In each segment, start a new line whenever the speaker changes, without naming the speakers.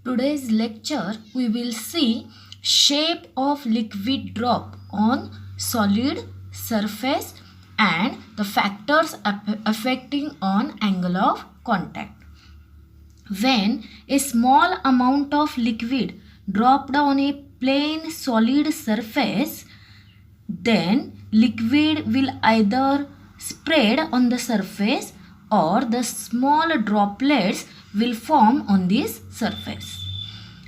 Today's lecture we will see shape of liquid drop on solid surface and the factors affecting on angle of contact. When a small amount of liquid dropped on a plain solid surface, then liquid will either spread on the surface or the small droplets will form on this surface.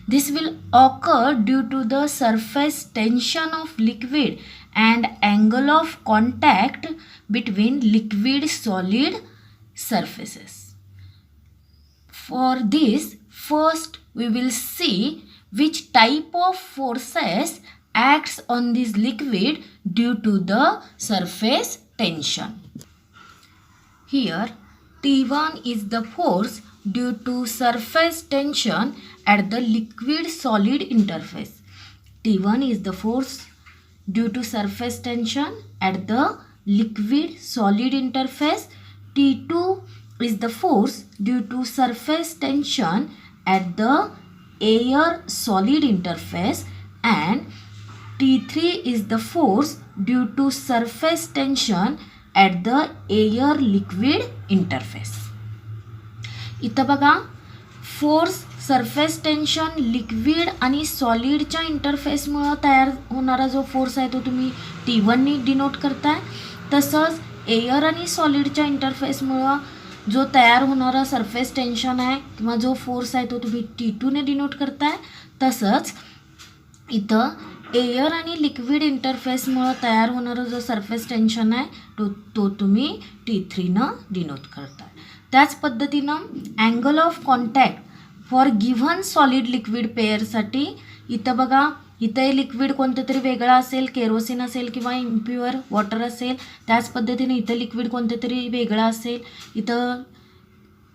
This will occur due to the surface tension of liquid and angle of contact between liquid solid surfaces. For this, first we will see which type of forces acts on this liquid due to the surface tension. Here T1 is the force due to surface tension at the liquid solid interface. T1 is the force due to surface tension at the liquid solid interface. T2 is the force due to surface tension at the air solid interface, and T3 is the force due to surface tension at the air liquid interface. इथं बघा force surface tension liquid आणि सॉलिडच्या इंटरफेसमुळे तयार होणारा जो force आहे तो तुम्ही T1 ने डिनोट करताय. तसंच एअर आणि सॉलिडच्या इंटरफेसमुळे जो तयार होणारा सरफेस टेन्शन आहे किंवा जो फोर्स आहे तो तुम्ही T2 ने डिनोट करताय. तसंच इथं एअर आणि लिक्विड इंटरफेसमुळे तयार होणारा जो सरफेस टेन्शन आहे तो तुम्ही T3 न डिनोट करताय. त्याच पद्धतीनं angle of contact for given solid liquid पेअरसाठी इथं बघा इथं हे लिक्विड कोणतं तरी वेगळं असेल, केरोसिन असेल किंवा इम्प्युअर वॉटर असेल. त्याच पद्धतीने इथं लिक्विड कोणतं तरी वेगळं असेल. इथं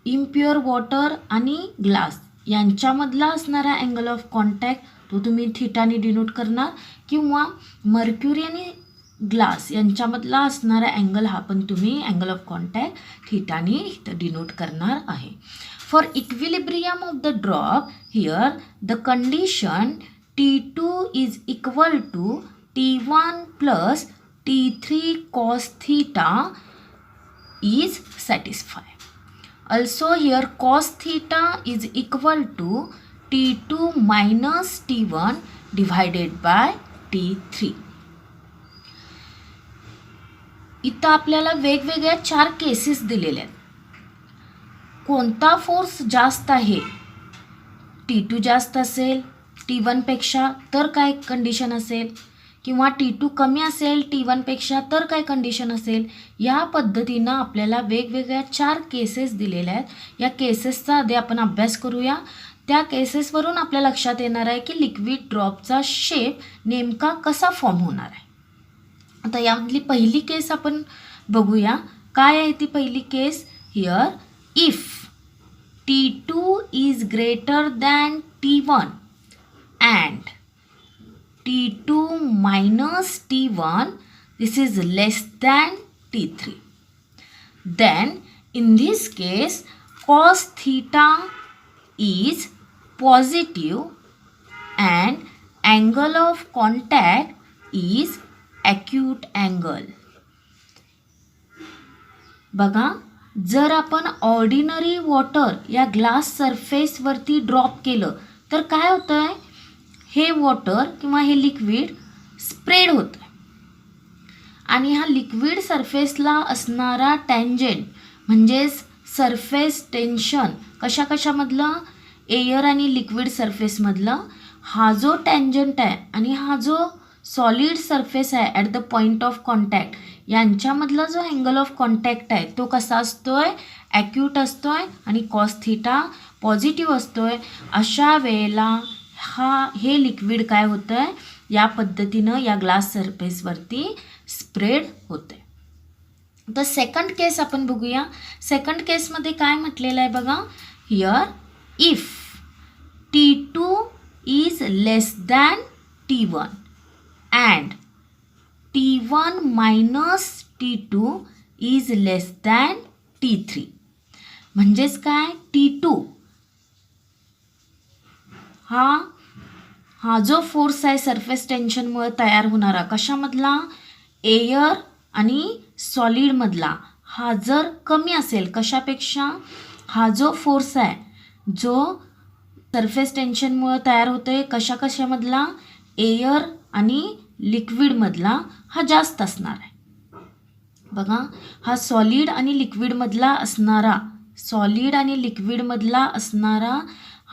इम्प्युअर वॉटर आणि ग्लास यांच्यामधला असणारा अँगल ऑफ कॉन्टॅक्ट तो तुम्ही थीटाने डिनोट करणार, किंवा मर्क्युरी आणि ग्लास यांच्यामधला असणारा अँगल हा पण तुम्ही अँगल ऑफ कॉन्टॅक्ट थीटाने इथं डिनोट करणार आहे. For equilibrium of the drop here the condition T2 is equal to T1 plus T3 cos theta is satisfied. Also here cos theta is equal to T2 minus T1 divided by T3. इथं आपल्याला वेगवेगळ्या 4 cases दिलेल्या आहेत. कोणता force जास्त आहे, T2 जास्त असेल T1 पेक्षा तर काय कंडिशन असेल, किंवा T2 कमी असेल T1 पेक्षा तर काय कंडिशन असेल. या पद्धतीनं आपल्याला वेगवेगळ्या 4 केसेस दिलेल्या आहेत. या केसेसचा आधी आपण अभ्यास करूया. त्या केसेसवरून आपल्या लक्षात येणार आहे की लिक्विड ड्रॉपचा शेप नेमका कसा फॉर्म होणार आहे. आता यामधली पहिली केस आपण बघूया. काय आहे ती पहिली केस. Here if T2 is greater than T1 and T2 minus T1 this is less than T3, then in this case cos theta is positive and angle of contact is acute angle. बघा जर आपण ordinary water या glass सरफेसवरती drop केलं तर काय होतं आहे, हे वॉटर किंवा हे लिक्विड स्प्रेड होतं आणि हा लिक्विड सरफेसला असणारा टँजंट म्हणजेच सरफेस टेन्शन कशामधलं, एअर आणि लिक्विड सरफेसमधलं हा जो टँजंट आहे आणि हा जो सॉलिड सरफेस आहे at the point of contact यांच्यामधला जो अँगल ऑफ कॉन्टॅक्ट आहे तो कसा असतोय, ॲक्यूट असतोय आणि कॉस थीटा पॉझिटिव्ह असतोय. अशा वेळेला हे लिक्विड काय होतं आहे, या पद्धतीनं या ग्लास सरफेसवरती स्प्रेड होते. तर सेकंड केस आपण बघूया. सेकंड केसमध्ये काय म्हटलेलं आहे बघा. Here if T2 is less than T1 and T1 minus T2 is less than T3. म्हणजेच काय, T2 हा जो फोर्स आहे सरफेस टेन्शनमुळे तयार होणारा कशामधला, एअर आणि सॉलिडमधला, हा जर कमी असेल कशापेक्षा, हा जो फोर्स आहे जो सरफेस टेन्शनमुळे तयार होतोय कशामधला, एअर आणि लिक्विडमधला, हा जास्त असणार आहे. बघा, हा सॉलिड आणि लिक्विडमधला असणारा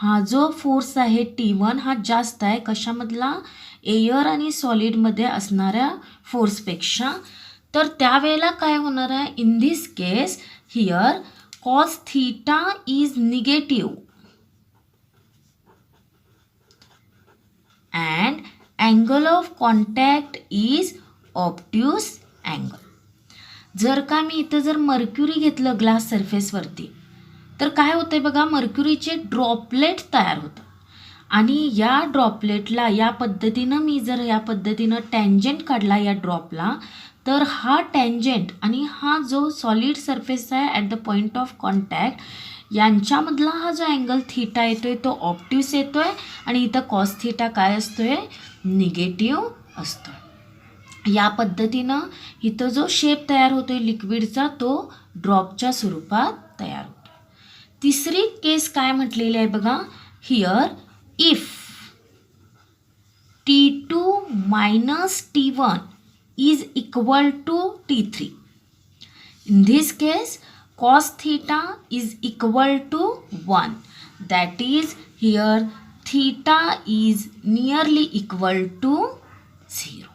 हा जो फोर्स आहे T1 हा जास्त आहे कशामधला, एअर आणि सॉलिडमध्ये असणाऱ्या फोर्सपेक्षा. तर त्यावेळेला काय होणार आहे, in this case here cos theta is negative and angle of contact is obtuse angle. जर का मी इथं जर मर्क्युरी घेतलं ग्लास सरफेसवरती तर काय होतंय बघा, मर्क्युरीचे ड्रॉपलेट तयार होतं आणि या ड्रॉपलेटला या पद्धतीनं टँजंट काढला या ड्रॉपला, तर हा टँजंट आणि हा जो सॉलिड सरफेस आहे at the point of contact यांच्यामधला हा जो अँगल थीटा येतोय तो ऑब्ट्यूस येतोय आणि इथं कॉस थीटा काय असतोय, निगेटिव्ह असतोय. या पद्धतीनं इथं जो शेप तयार होतोय लिक्विडचा तो ड्रॉपच्या स्वरूपात तयार होतो. तिसरी केस काय म्हटलेली आहे बघा, here if T2 minus T1 is equal to T3. In this case, cos theta is equal to 1. That is, here theta is nearly equal to 0.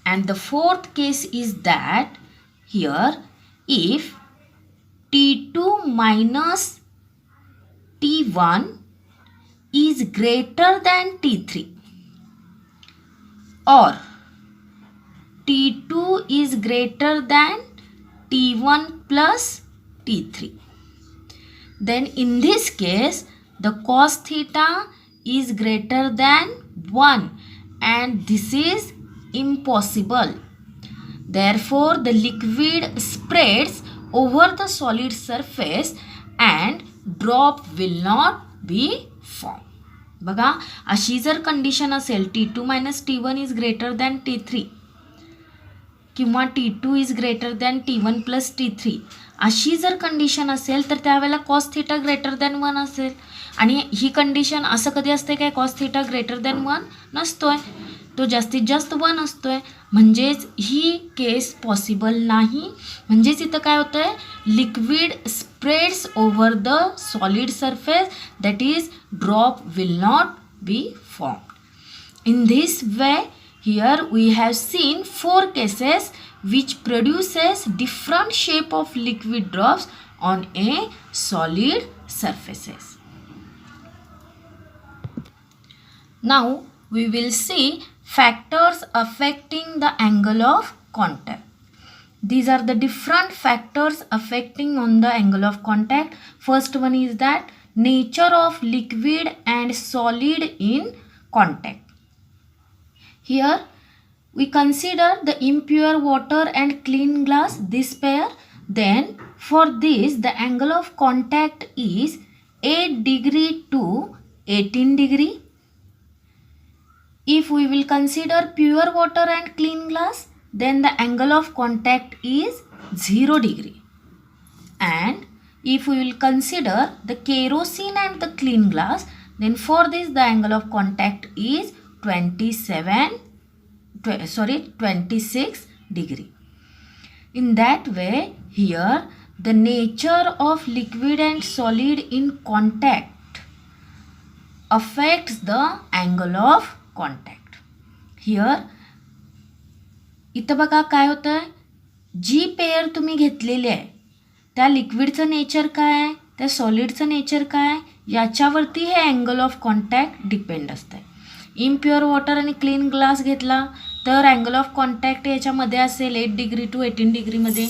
And the fourth case is that here if T2 minus T1 is greater than T3 or T2 is greater than T1 plus T3, then in this case the cos theta is greater than 1 and this is impossible. Therefore the liquid spreads over the solid surface and drop will not be formed. बघा, अशी जर condition असेल T2 minus T1 is greater than T3 किंवा T2 is greater than T1 plus T3, अशी जर condition असेल तर त्यावेळेला cos theta greater than 1 असेल आणि ही कंडिशन असं कधी असते काय, cos theta greater than 1 नसतोय, तो जास्तीत जास्त 1 असतोय. म्हणजेच ही केस पॉसिबल नाही. म्हणजेच इथं काय होतं आहे, liquid spreads over the solid surface, that is drop will not be formed. In this way here we have seen 4 cases which produces different shape of liquid drops on a solid surfaces. Now we will see factors affecting the angle of contact. These are the different factors affecting on the angle of contact. First one is that nature of liquid and solid in contact. Here we consider the impure water and clean glass, this pair. Then for this the angle of contact is 8 degree to 18 degree. If we will consider pure water and clean glass, then the angle of contact is 0 degree. And if we will consider the kerosene and the clean glass, then for this the angle of contact is 26 degree. In that way, here the nature of liquid and solid in contact affects the angle of contact. Here इथं बघा काय होतं आहे, जी pair तुम्ही घेतलेली आहे त्या लिक्विडचं nature काय आहे, त्या सॉलिडचं नेचर काय आहे, याच्यावरती हे अँगल ऑफ कॉन्टॅक्ट डिपेंड असतं. इम्प्युअर वॉटर आणि क्लीन ग्लास घेतला तर अँगल ऑफ कॉन्टॅक्ट याच्यामध्ये असेल 8 डिग्री टू 18 डिग्रीमध्ये.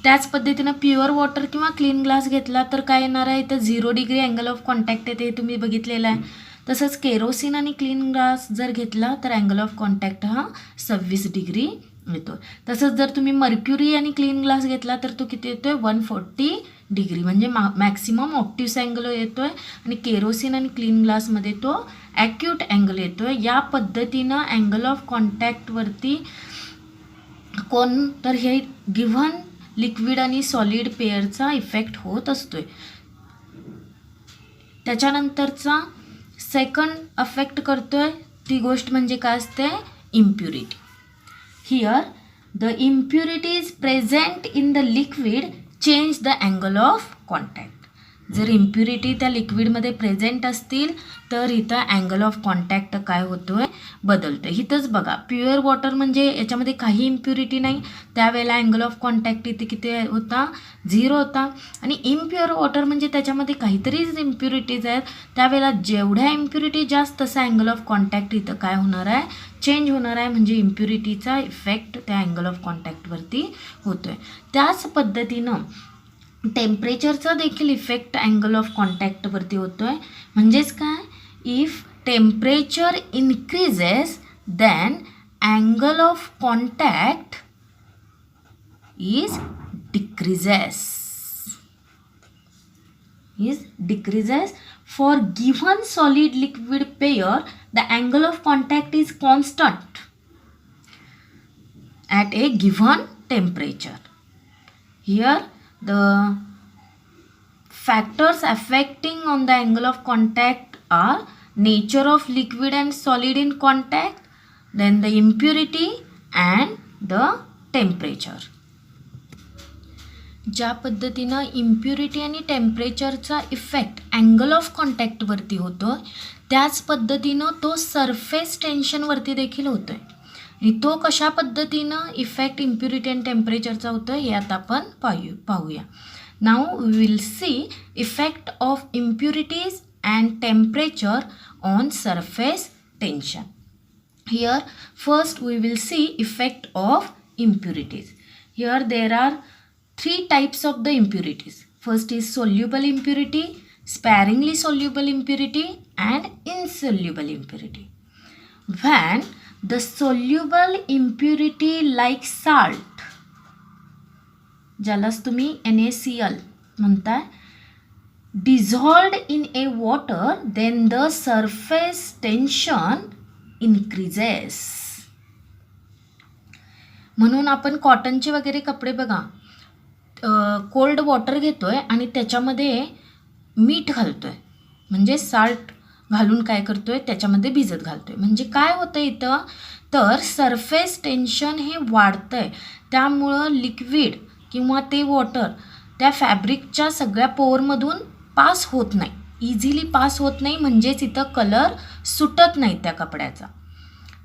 त्याच पद्धतीनं प्युअर वॉटर किंवा क्लीन ग्लास घेतला तर काय येणार आहे, तर 0 डिग्री अँगल ऑफ कॉन्टॅक्ट येते, तुम्ही बघितलेलं आहे. तसंच केरोसिन आणि क्लीन ग्लास जर घेतला तर अँगल ऑफ कॉन्टॅक्ट हा 26 डिग्री येतो. तसंच जर तुम्ही मर्क्युरी आणि क्लीन ग्लास घेतला तर तो किती येतोय, 140 डिग्री म्हणजे मॅक्सिमम ऑब्ट्यूस अँगल येतो आहे आणि केरोसिन आणि क्लीन ग्लासमध्ये तो ॲक्यूट अँगल येतो आहे. या पद्धतीनं अँगल ऑफ कॉन्टॅक्टवरती कोण तर हे गिव्हन लिक्विड आणि सॉलिड पेअरचा इफेक्ट होत असतोय. त्याच्यानंतरचा सेकंड अफेक्ट करतोय ती गोष्ट म्हणजे काय असते, impurity. Here the impurities present in the liquid change the angle of contact. जर इम्प्युरिटी त्या लिक्विडमध्ये प्रेझेंट असतील तर इथं अँगल ऑफ कॉन्टॅक्ट काय होतोय, बदलतोय. इथंच बघा, प्युअर वॉटर म्हणजे याच्यामध्ये काही इम्प्युरिटी नाही, त्यावेळेला अँगल ऑफ कॉन्टॅक्ट इथे किती होता, 0 होता. आणि इम्प्युअर वॉटर म्हणजे त्याच्यामध्ये काहीतरीच इम्प्युरिटीज आहेत, त्यावेळेला जेवढ्या इम्प्युरिटी जास्त तसा अँगल ऑफ कॉन्टॅक्ट इथं काय होणार आहे, चेंज होणार आहे. म्हणजे इम्प्युरिटीचा इफेक्ट त्या अँगल ऑफ कॉन्टॅक्टवरती होतोय. त्याच पद्धतीनं टेम्परेचरचा देखील इफेक्ट अँगल ऑफ कॉन्टॅक्टवरती होतो आहे. म्हणजेच काय, if temperature increases then angle of contact is decreases for given solid liquid pair. The angle of contact is constant at a given temperature. Here the factors affecting on the angle of contact are nature of liquid and solid in contact, then the impurity and the temperature. ज्या पद्धतीनं impurity आणि टेम्परेचरचा effect angle of कॉन्टॅक्टवरती होतो, त्याच पद्धतीनं तो surface टेन्शनवरती देखील होतो आहे. आणि तो कशा पद्धतीनं इफेक्ट इम्प्युरिटी आणि टेम्परेचरचा होतो हे आता आपण पाहूया. Now we will see effect of impurities and temperature on surface tension. Here first we will see effect of impurities. Here there are 3 types of the impurities. First is soluble impurity, sparingly soluble impurity and insoluble impurity. When the soluble impurity like salt, ज्यालाच तुम्ही NaCl म्हणताय, dissolved in a water, then the surface tension increases. म्हणून आपण कॉटनचे वगैरे कपडे बघा, cold water घेतोय आणि त्याच्यामध्ये मीठ घालतोय, म्हणजे साल्ट घालून काय करतोय, त्याच्यामध्ये भिजत घालतोय. म्हणजे काय होतं इथं, तर सरफेस टेन्शन हे वाढतंय. त्यामुळं लिक्विड किंवा ते वॉटर त्या फॅब्रिकच्या सगळ्या पोअरमधून पास होत नाही, इझिली पास होत नाही. म्हणजेच इथं कलर सुटत नाही त्या कपड्याचा.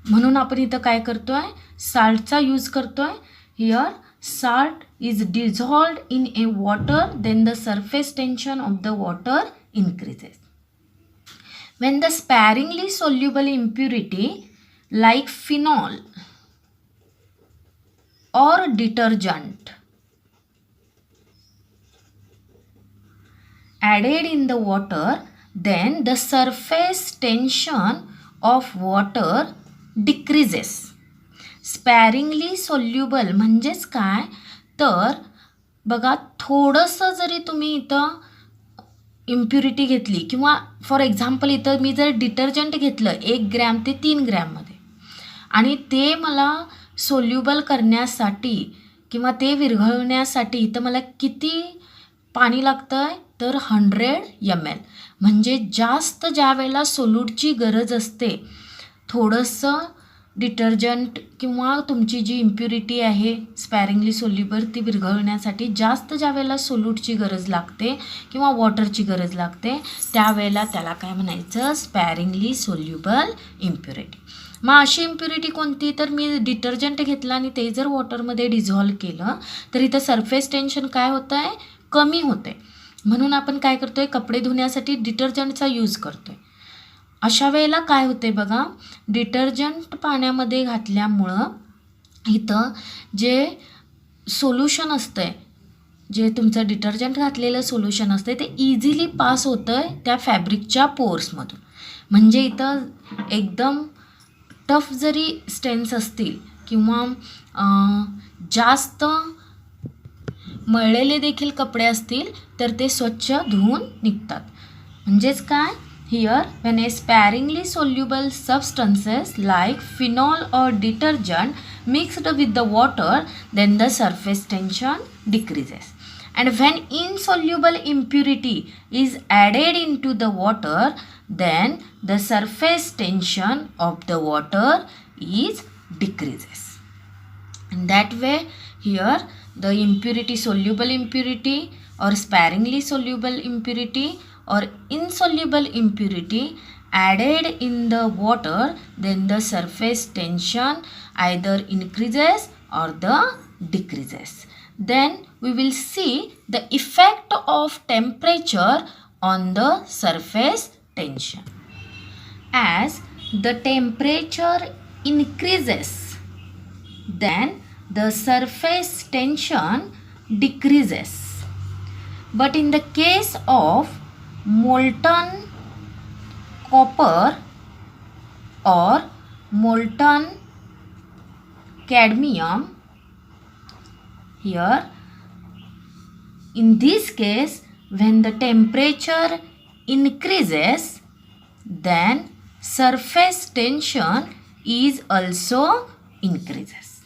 म्हणून आपण इथं काय करतोय, साल्टचा यूज करतोय. Here salt is dissolved in a water, then the surface tension of the water increases. When the sparingly soluble impurity like phenol or detergent added in the water, then the surface tension of water decreases. Sparingly soluble म्हणजेच काय, तर बघा थोडंसं जरी तुम्ही इथं impurity घेतली, किंवा फॉर एक्झाम्पल इथं मी जर डिटर्जंट घेतलं 1 ग्रॅम ते 3 ग्रॅममध्ये, आणि ते मला सोल्युबल करण्यासाठी किंवा ते विरघळण्यासाठी इथं मला किती पाणी लागतं आहे, तर 100 ml. म्हणजे जास्त ज्या वेळेला सोल्यूटची गरज असते, थोडंसं डिटर्जंट किंवा तुमची जी इम्प्युरिटी आहे स्पॅरिंगली सोल्युबल ती विरघळण्यासाठी जास्त ज्या वेळेला सोल्यूटची गरज लागते किंवा वॉटरची गरज लागते, त्यावेळेला त्याला काय म्हणायचं, स्पॅरिंगली सोल्युबल इम्प्युरिटी. मग अशी इम्प्युरिटी कोणती, तर मी डिटर्जंट घेतलं आणि ते जर वॉटरमध्ये डिझॉल्व केलं तर इथं सरफेस टेन्शन काय होतं आहे, कमी होतं आहे. म्हणून आपण काय करतो आहे, कपडे धुण्यासाठी डिटर्जंटचा यूज करतो आहे. अशा वेळेला काय होते बघा, डिटर्जंट पाण्यामध्ये घातल्यामुळं इथं जे सोल्युशन असतं आहे, जे तुमचं डिटर्जंट घातलेलं सोल्युशन असतं ते इझिली पास होतं आहे त्या फॅब्रिकच्या पोर्समधून. म्हणजे इथं एकदम टफ जरी स्टेन्स असतील किंवा जास्त मळलेले देखील कपडे असतील तर ते स्वच्छ धुवून निघतात. म्हणजेच काय, here when a sparingly soluble substances like phenol or detergent mixed with the water, then the surface tension decreases. And when insoluble impurity is added into the water, then the surface tension of the water is decreases. In that way, here the impurity, soluble impurity or sparingly soluble impurity or insoluble impurity added in the water, then the surface tension either increases or the decreases. Then we will see the effect of temperature on the surface tension. As the temperature increases, then the surface tension decreases. But in the case of molten copper or molten cadmium, here in this case when the temperature increases, then surface tension is also increases.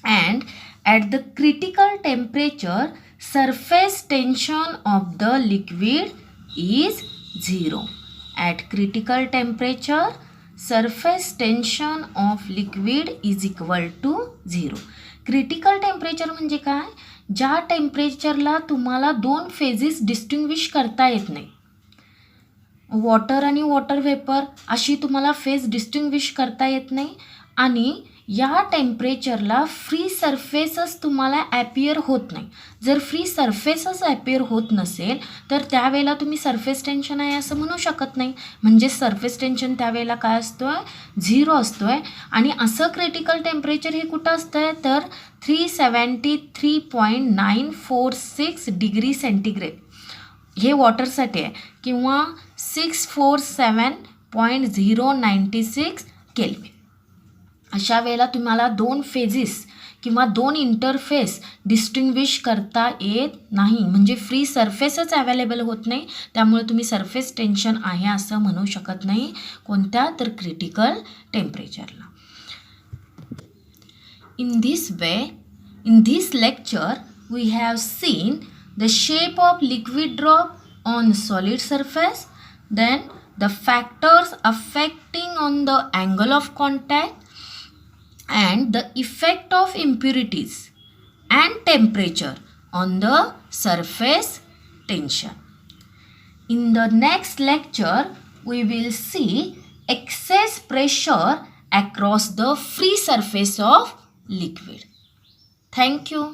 And at the critical temperature, surface tension of the liquid is 0. At critical temperature, surface tension of liquid is equal to 0. Critical temperature म्हणजे काय, ज्या टेम्परेचरला तुम्हाला दोन phases distinguish करता येत नाही, water आणि water vapour अशी तुम्हाला फेज डिस्टिंग्विश करता येत नाही, आणि या टेम्परेचरला फ्री सरफेसच तुम्हाला ॲपियर होत नाही. जर फ्री सरफेसच ॲपियर होत नसेल तर त्यावेळेला तुम्ही सरफेस टेन्शन आहे असं म्हणू शकत नाही. म्हणजे सरफेस टेन्शन त्यावेळेला काय असतो आहे, 0 असतो आहे. आणि असं क्रिटिकल टेम्परेचर हे कुठं असतं आहे तर 373.946 डिग्री सेंटीग्रेड हे वॉटरसाठी आहे, किंवा 647.096 केल्विन. अशा वेळेला तुम्हाला दोन फेजेस किंवा दोन इंटरफेस डिस्टिंग्विश करता येत नाही, म्हणजे फ्री सरफेसच अवेलेबल होत नाही. त्यामुळे तुम्ही सरफेस टेन्शन आहे असं म्हणू शकत नाही कोणत्या तर क्रिटिकल टेम्परेचरला. In this lecture we have seen the shape of liquid drop on solid surface, then the factors affecting on the angle of contact, and the effect of impurities and temperature on the surface tension. In the next lecture, we will see excess pressure across the free surface of liquid. Thank you.